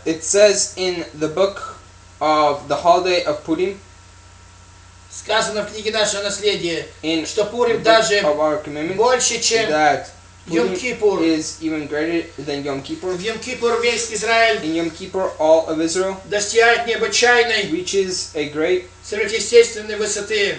it says in the book of the holiday of Purim, сказано в книге «Наше наследие», in что the Пурим book даже of our commandment, больше, чем that Purim Йом-Кипур. is even greater than Yom Kippur. В Йом-Кипур весь Израиль In Yom Kippur, all of Israel достигает необычайной, reaches a great сверхъестественной высоты,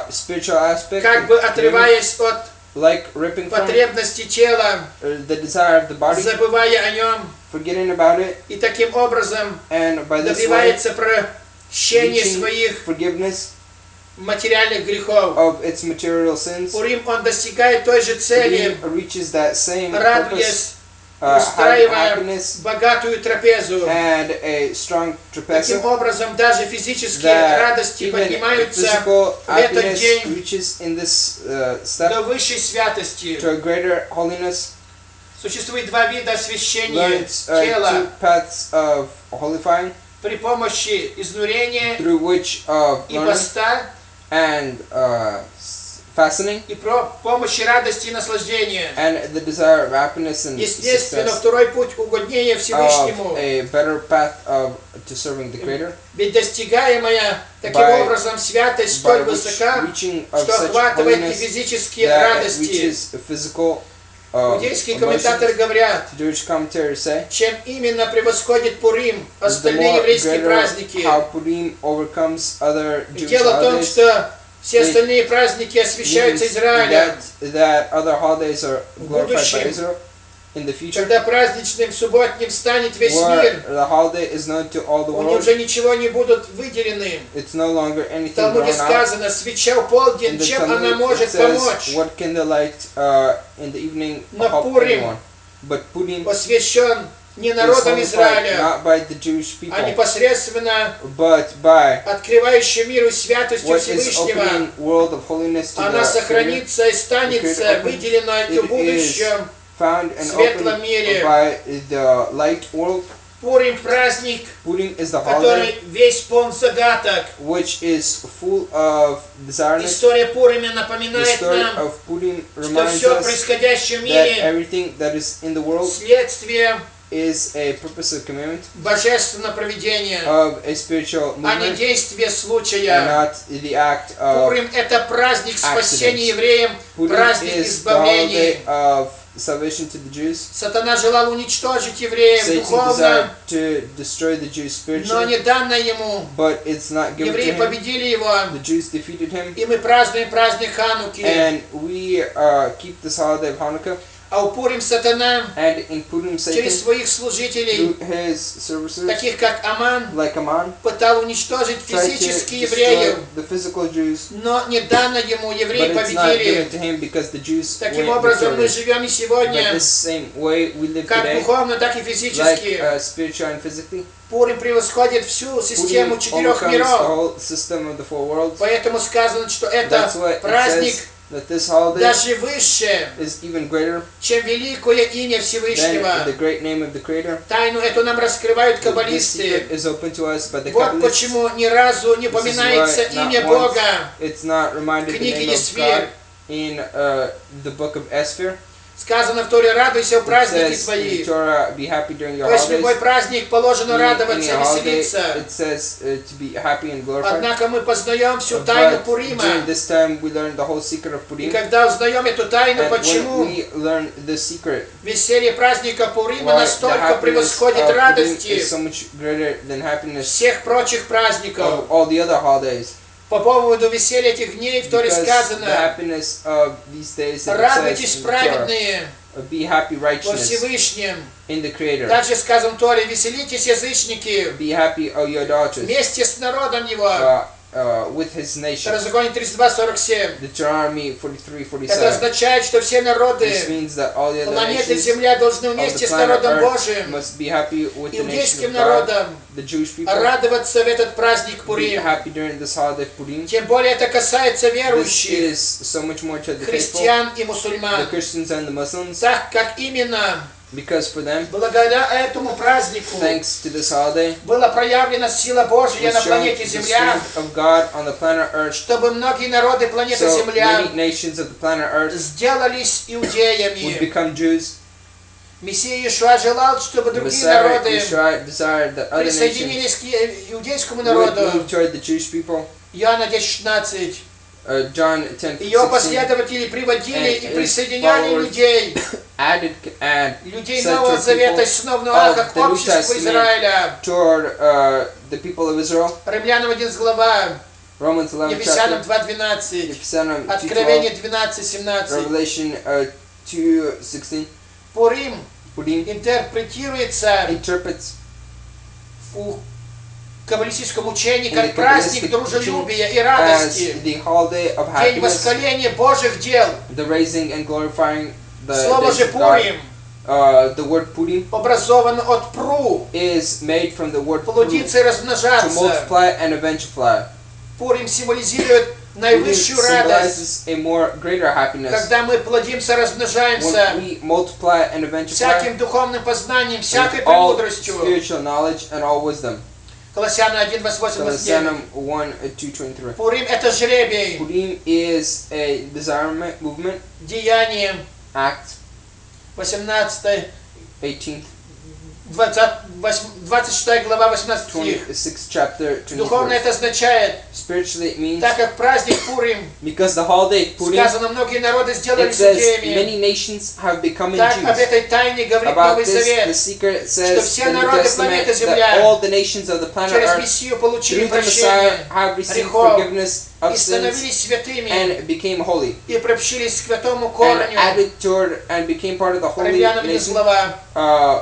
spiritual aspect, как бы отрываясь от like ripping from потребности тела, the desire of the body, забывая о нем, forgetting about it, и таким образом and by this way добивается прощения reaching своих forgiveness материальных грехов. of its material sins. Пурим он достигает той же цели, Purim reaches that same радуясь, purpose, устраивая happiness, богатую трапезу. and a strong Таким trapeza, образом, даже физические that радости even поднимаются physical в этот happiness день reaches in this до step высшей святости. to a greater holiness. Существует два вида освящения Learns тела two paths of holifying, при помощи изнурения through which of и learning поста, and fastening, и при помощи радости и наслаждения. and the desire of happiness and Естественно, success второй путь угоднения of Всевышнему. a better path to serving the Creator, Ведь достигаемая таким by- образом святость by столь which высока, reaching of что such охватывает и holiness физические that it радости. reaches physical Иудейские комментаторы emotions. говорят, Jewish commentators say чем именно превосходит Пурим the остальные more еврейские greater праздники. how Purim overcomes other И Jewish дело в том, holidays, что все it остальные праздники освящаются means Израилем. that other holidays are glorified by будущем, Israel in the future, Когда праздничным субботним станет весь where мир, the holiday is known to all the у них world. уже ничего не будут выделены. It's no longer В anything Талмуде drawn out. сказано, свеча в In полдень, the чем она Talmud it может says, помочь? what can the light in the evening Но help Пурим anyone? But Purim Посвящен не is народам holified Израиля, not by the Jewish а people, непосредственно but by открывающей миру святостью what is Всевышнего. opening world of holiness to Она the Creator, сохранится и останется выделенной и в It будущем. found and светлом opened мире. by the light world. Пурим праздник, Purim is the который holiday весь полон загадок. which is full of desireness. История Пурима The напоминает story нам, of Purim что reminds все us происходящее в that мире everything that is in the world следствие is a purpose of commandment божественного провидения, of a spiritual а не movement действие and случая. not the act of Пурим — это праздник спасения accidents. евреям, Purim праздник is the избавления. holiday of salvation to the Jews. Сатана желал уничтожить евреев Satan духовно, desired to destroy the Jews но spiritually, не дано ему. but it's not given to Евреи him. победили его, The Jews defeated him, и мы празднуем праздник Хануки. and we keep this holiday of Hanukkah. А у Пурим сатана And in Purim, Satan, через своих служителей, through his services, таких как Аман, like Aman, пытал уничтожить tried to физически destroy евреев, the physical Jews, но не дано ему, but евреи it's not given победили. to him because the Jews Таким went образом мы victorious. живем и But сегодня, this same way we live как today, духовно, так и like физически. spiritually and physically. Пурим превосходит всю систему Purim четырех overcomes the миров. whole system of the four worlds. Поэтому сказано, что это That's why it праздник says that this holiday даже выше, is even greater чем великое имя than Всевышнего. the great name of the Creator. Тайну эту нам раскрывают This каббалисты. secret is open to us by the Вот Kabbalists. почему ни разу не This is поминается why not имя once Бога. it's not reminded the Книги name of Есфир. God in the book of Esphir. Сказано в Торе: радуйся в It праздники says in твои. Torah, be happy during your То есть любой holidays. праздник положено In радоваться any и holiday, веселиться. it says to be happy and glorified. Однако мы познаем всю тайну But Пурима. during this time, we learn the whole secret of И Purim. когда узнаем эту тайну, And when почему we learn the secret, веселье праздника Пурима why the настолько happiness превосходит of Purim радости is so much greater than happiness всех прочих праздников. of all the other holidays. По поводу веселья этих дней в Торе Because the сказано: happiness of these days, it радуйтесь, says in the Torah, праведные, be happy во righteousness Всевышнем. in the Creator. Также сказано в Торе: веселитесь, язычники, Be happy, O your daughters, вместе с народом его. with his nation. Второзаконие 32:47. Deuteronomy Это 43:47. означает, что все This народы means that all the other планеты nations Земля должны of вместе the с planet народом Earth Божиим, must be happy with the nation иудейским of God, народом, the Jewish people. радоваться в этот праздник Be Пурим. happy during this holiday of Purim. Тем более это касается This верующих, is so much more to the faithful, христиан и the мусульман. Christians and the Muslims, Так как именно because for them, благодаря этому празднику thanks to this holiday, была проявлена сила Божья was на shown планете the Земля, strength of God on the planet Earth. чтобы многие народы планеты So Земля many nations of the planet Earth сделались would иудеями. become Jews. Мессия Иешуа желал, чтобы The другие Messiah народы Yeshua desired that other nations присоединились к иудейскому would народу. move toward the Jewish people. Иоанна 10:16. John 10:16. Ее последователи приводили и присоединяли людей. Added and Людей said Нового to Завета people снова как of the New общество Testament Израиля. toward the people of Israel. Римлянам 11 глава, Romans 11 Ефесянам chapter. 2:12, Ефесянам 2:12. Откровение 12:17. Revelation 2:16. Пурим Purim интерпретируется interprets в каббалистическом учении in the как праздник Kabbalistic дружелюбия и as радости, the holiday of день happiness, восхваления Божьих дел. the raising and glorifying the Слово days же of God. Пурим The word Purim образовано от пру, is made from the word Puru, плодиться и to размножаться. multiply and eventually. Пурим символизирует Purim наивысшую радость, symbolizes a more greater happiness когда мы плодимся, размножаемся when we multiply and eventually всяким духовным познанием, всякой with all премудростью. spiritual knowledge and all wisdom. Колоссянам 1:28-29. Colossians 1:2-23. Пурим это жребий, Purim is a desirement movement, деяние, act 18, 18th, 26 глава, 18 стих. 26th chapter, 20th Духовно verse. это означает, Spiritually it means так как праздник Пурим, because the holiday Purim, сказано, многие народы it сделались says иудеями. many nations have become Так об Jews. этой тайне говорит About Новый this, the Завет. secret что says все in the New народы Testament планеты that Земля all the nations of the planet через Earth Мессию получили through the прощение Messiah have received грехов forgiveness of и sins становились святыми and became holy и приобщились к святому and корню. added toward and became part of the holy Римлянам 11 nation. глава.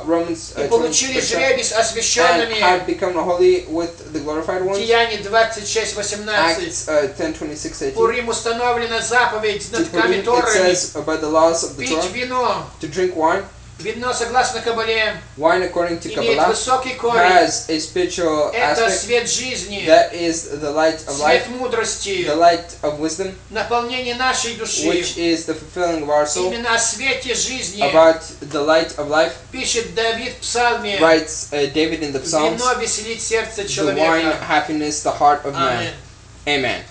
Romans И получили 20 жребий с and освященными. have become holy with the glorified ones. Деяние 26:18. Acts 10:26-18. Пурим установлена заповедь To над тками Purim, it Торы. says about the laws of the Пить Torah вино. to drink wine. Вино, согласно Кабале, Wine, according to имеет Kabbalah, высокий корень. has a spiritual Это aspect свет жизни, that is the light of life, свет мудрости, the light of wisdom, наполнение нашей души. which is the fulfilling of our soul. Именно о свете жизни About the light of life, пишет Давид в Псалме. writes David in the Psalms, Вино веселит сердце the wine, человека. happiness, the heart of man. Аминь. Amen.